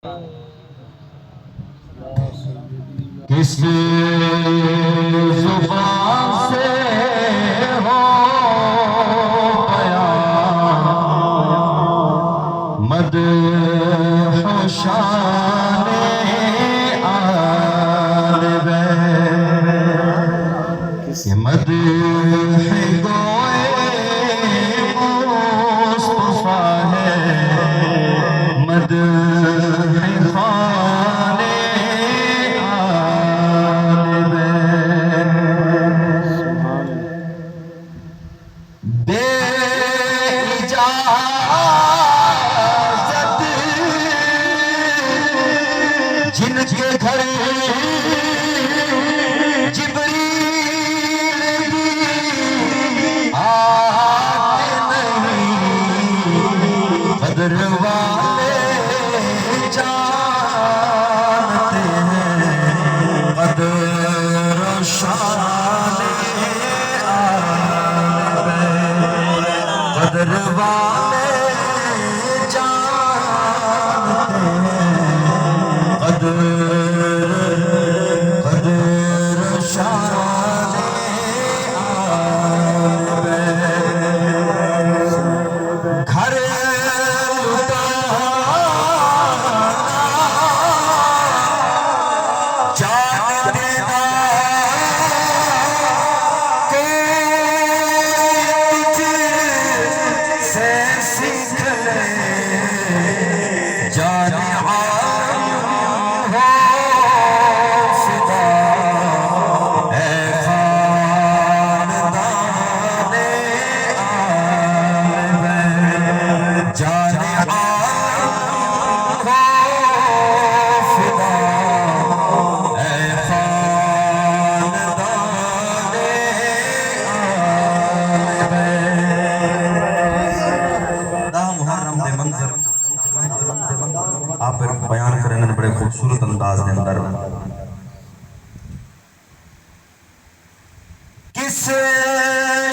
کس زبان سے ہو بیان مدح و شان آل بیت کہ مدح گوئے مصطفیٰ ہے مدح خان آل بیت بے اجازت جن کے گھر جبریل بھی آتے نہیں قدر والے جانتے ہیں قدر و شان آل بیت قدر والے جانتے ہیں قدر و شان آل بیت گھر جان دینا کہ تجھ سے سیکھ لے جان عالم ہو فدا اے خاندان آل بیت جان عالم ہو فدا اے خاندان آل بیت دا محرم دے منظر آپ بیان کرنے بڑے خوبصورت انداز دے اندر کس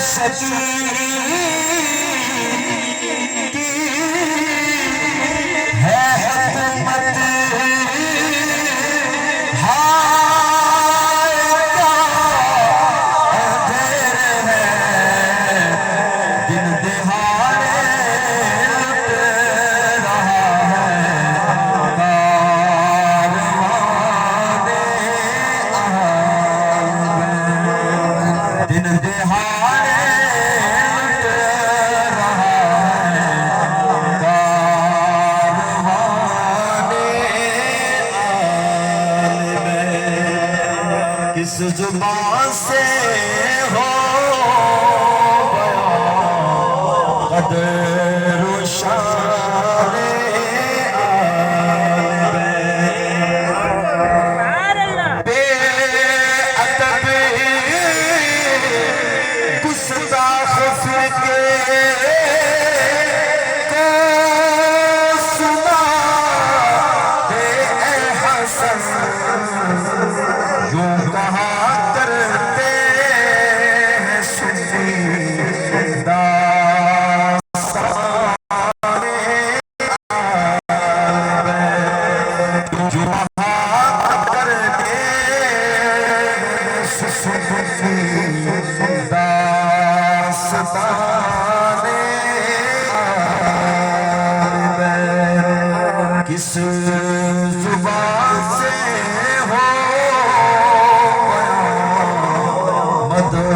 شکیل کی ہے حکمت ہائے کیا دیر ہے دن دہاڑے لٹ رہا ہے کاروان آل بیت دن دہاڑے لٹ رہا ہے کاروان آل بیت کس زبان سے ہو بیان قدر و شان آل بیت بے ادب گستاخ فرقے کو سنا دے اے حسن یوں کہا کرتے ہیں سنی داستان آل بیت جو کہا کرتے ہیں سنی داستان آل بیت کس زبان سے ہو بیان مدح